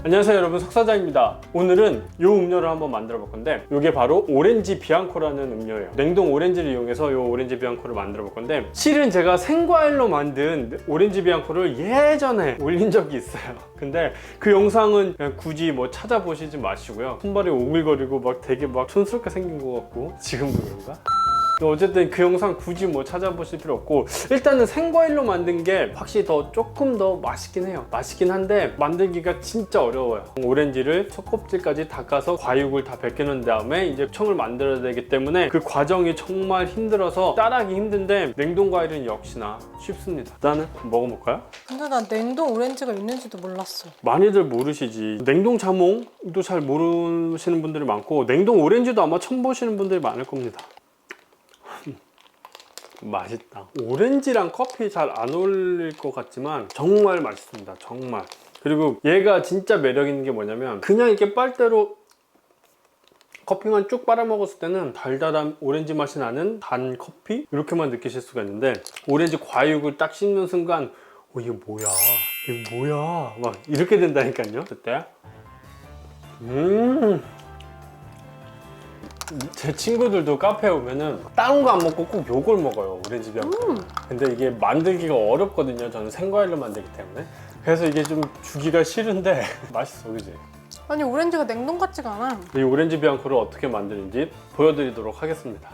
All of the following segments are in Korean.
안녕하세요 여러분, 석사장입니다. 오늘은 이 음료를 한번 만들어 볼 건데, 이게 바로 오렌지 비앙코라는 음료예요. 냉동 오렌지를 이용해서 이 오렌지 비앙코를 만들어 볼 건데, 실은 제가 생과일로 만든 오렌지 비앙코를 예전에 올린 적이 있어요. 근데 그 영상은 그냥 굳이 뭐 찾아보시지 마시고요. 손발이 오글거리고 막 되게 막 촌스럽게 생긴 것 같고, 지금도 그런가? 어쨌든 그 영상 굳이 뭐 찾아보실 필요 없고, 일단은 생과일로 만든 게 확실히 조금 더 맛있긴 해요. 맛있긴 한데 만들기가 진짜 어려워요. 오렌지를 속껍질까지 닦아서 과육을 다 벗겨놓은 다음에 이제 청을 만들어야 되기 때문에 그 과정이 정말 힘들어서 따라하기 힘든데, 냉동 과일은 역시나 쉽습니다. 일단은 먹어볼까요? 근데 난 냉동 오렌지가 있는지도 몰랐어. 많이들 모르시지. 냉동 자몽도 잘 모르시는 분들이 많고, 냉동 오렌지도 아마 처음 보시는 분들이 많을 겁니다. 맛있다. 오렌지랑 커피 잘 안 어울릴 것 같지만 정말 맛있습니다. 정말. 그리고 얘가 진짜 매력 있는 게 뭐냐면, 그냥 이렇게 빨대로 커피만 쭉 빨아 먹었을 때는 달달한 오렌지 맛이 나는 단 커피? 이렇게만 느끼실 수가 있는데, 오렌지 과육을 딱 씹는 순간 이게 뭐야? 이게 뭐야? 막 이렇게 된다니까요. 그때 제 친구들도 카페에 오면은 다른 거 안 먹고 꼭 요걸 먹어요, 오렌지 비앙코. 근데 이게 만들기가 어렵거든요. 저는 생과일로 만들기 때문에. 그래서 이게 좀 주기가 싫은데 맛있어, 그지? 아니 오렌지가 냉동 같지가 않아. 이 오렌지 비앙코를 어떻게 만드는지 보여드리도록 하겠습니다.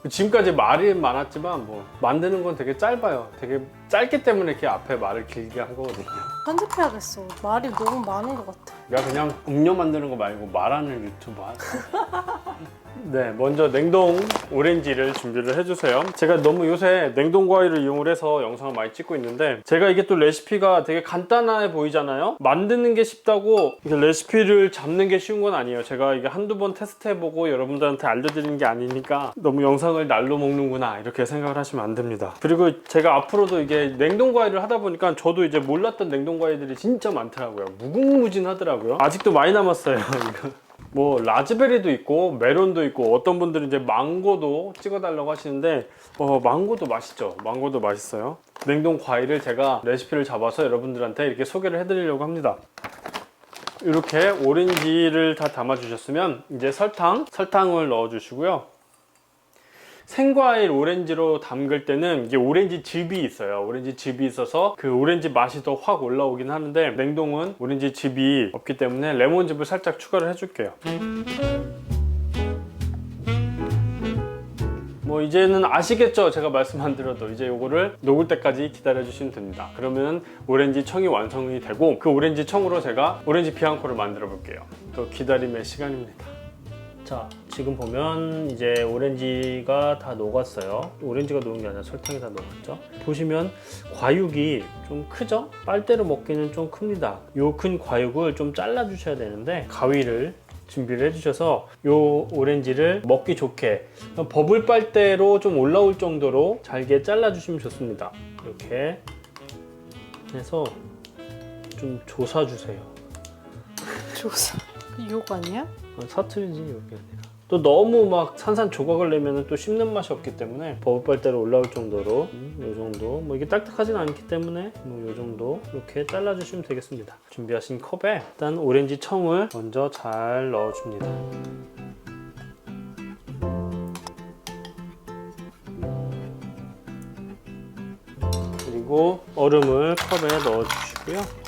지금까지 말이 많았지만 뭐 만드는 건 되게 짧아요. 되게 짧기 때문에 이렇게 앞에 말을 길게 한 거거든요. 편집해야겠어. 말이 너무 많은 것 같아. 내가 그냥 음료 만드는 거 말고 말하는 유튜버 할까? 네, 먼저 냉동 오렌지를 준비를 해주세요. 제가 너무 요새 냉동 과일을 이용을 해서 영상을 많이 찍고 있는데, 제가 이게 또 레시피가 되게 간단해 보이잖아요. 만드는 게 쉽다고 이게 레시피를 잡는 게 쉬운 건 아니에요. 제가 이게 한두 번 테스트해보고 여러분들한테 알려드리는 게 아니니까 너무 영상을 날로 먹는구나 이렇게 생각을 하시면 안 됩니다. 그리고 제가 앞으로도 이게 냉동 과일을 하다 보니까 저도 이제 몰랐던 냉동 과일들이 진짜 많더라고요. 무궁무진하더라고요. 아직도 많이 남았어요. 이거. 뭐 라즈베리도 있고 메론도 있고, 어떤 분들은 이제 망고도 찍어달라고 하시는데, 망고도 맛있죠. 망고도 맛있어요. 냉동 과일을 제가 레시피를 잡아서 여러분들한테 이렇게 소개를 해드리려고 합니다. 이렇게 오렌지를 다 담아주셨으면 이제 설탕을 넣어주시고요. 생과일 오렌지로 담글 때는 이게 오렌지 즙이 있어요. 오렌지 즙이 있어서 그 오렌지 맛이 더 확 올라오긴 하는데, 냉동은 오렌지 즙이 없기 때문에 레몬즙을 살짝 추가를 해줄게요. 뭐 이제는 아시겠죠? 제가 말씀 안 드려도 이제 요거를 녹을 때까지 기다려 주시면 됩니다. 그러면 오렌지 청이 완성이 되고, 그 오렌지 청으로 제가 오렌지 비앙코를 만들어 볼게요. 또 기다림의 시간입니다. 자, 지금 보면 이제 오렌지가 다 녹았어요. 오렌지가 녹은 게 아니라 설탕이 다 녹았죠. 보시면 과육이 좀 크죠? 빨대로 먹기는 좀 큽니다. 요 큰 과육을 좀 잘라 주셔야 되는데, 가위를 준비를 해주셔서 요 오렌지를 먹기 좋게 버블 빨대로 좀 올라올 정도로 잘게 잘라 주시면 좋습니다. 이렇게 해서 좀 조사 주세요. 조사. 욕 아니야? 사투리지, 여기 아니라. 또 너무 막 산산조각을 내면 또 씹는 맛이 없기 때문에 버블 빨대로 올라올 정도로 이 정도, 뭐 이게 딱딱하진 않기 때문에 뭐 이 정도 이렇게 잘라주시면 되겠습니다. 준비하신 컵에 일단 오렌지 청을 먼저 잘 넣어줍니다. 그리고 얼음을 컵에 넣어주시고요.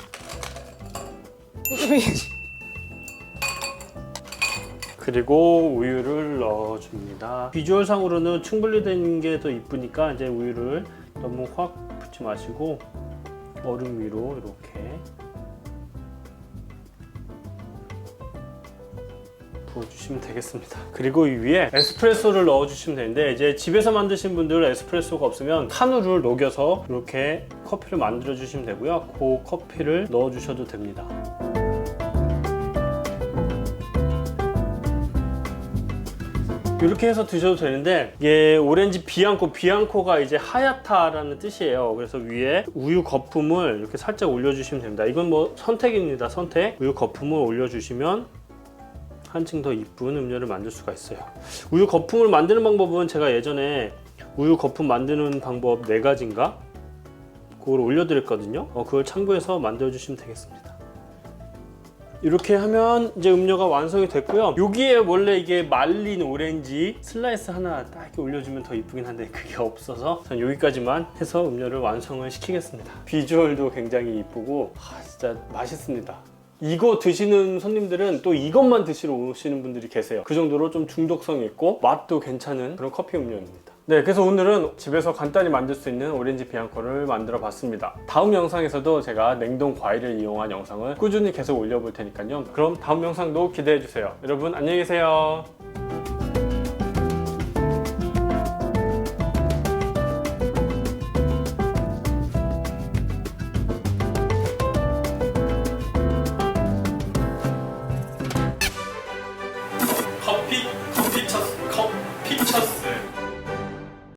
그리고 우유를 넣어줍니다. 비주얼상으로는 충분히 된 게 더 이쁘니까 이제 우유를 너무 확 붓지 마시고 얼음 위로 이렇게 부어주시면 되겠습니다. 그리고 이 위에 에스프레소를 넣어주시면 되는데, 이제 집에서 만드신 분들 에스프레소가 없으면 탄우를 녹여서 이렇게 커피를 만들어 주시면 되고요. 그 커피를 넣어주셔도 됩니다. 이렇게 해서 드셔도 되는데, 이게 오렌지 비앙코가 이제 하얗다라는 뜻이에요. 그래서 위에 우유 거품을 이렇게 살짝 올려주시면 됩니다. 이건 뭐 선택입니다. 선택. 우유 거품을 올려주시면 한층 더 이쁜 음료를 만들 수가 있어요. 우유 거품을 만드는 방법은 제가 예전에 우유 거품 만드는 방법 4가지인가? 그걸 올려드렸거든요. 그걸 참고해서 만들어주시면 되겠습니다. 이렇게 하면 이제 음료가 완성이 됐고요. 여기에 원래 이게 말린 오렌지 슬라이스 하나 딱 이렇게 올려주면 더 이쁘긴 한데 그게 없어서 전 여기까지만 해서 음료를 완성을 시키겠습니다. 비주얼도 굉장히 이쁘고 진짜 맛있습니다. 이거 드시는 손님들은 또 이것만 드시러 오시는 분들이 계세요. 그 정도로 좀 중독성이 있고 맛도 괜찮은 그런 커피 음료입니다. 네, 그래서 오늘은 집에서 간단히 만들 수 있는 오렌지 비앙코를 만들어 봤습니다. 다음 영상에서도 제가 냉동 과일을 이용한 영상을 꾸준히 계속 올려볼 테니까요. 그럼 다음 영상도 기대해 주세요. 여러분 안녕히 계세요.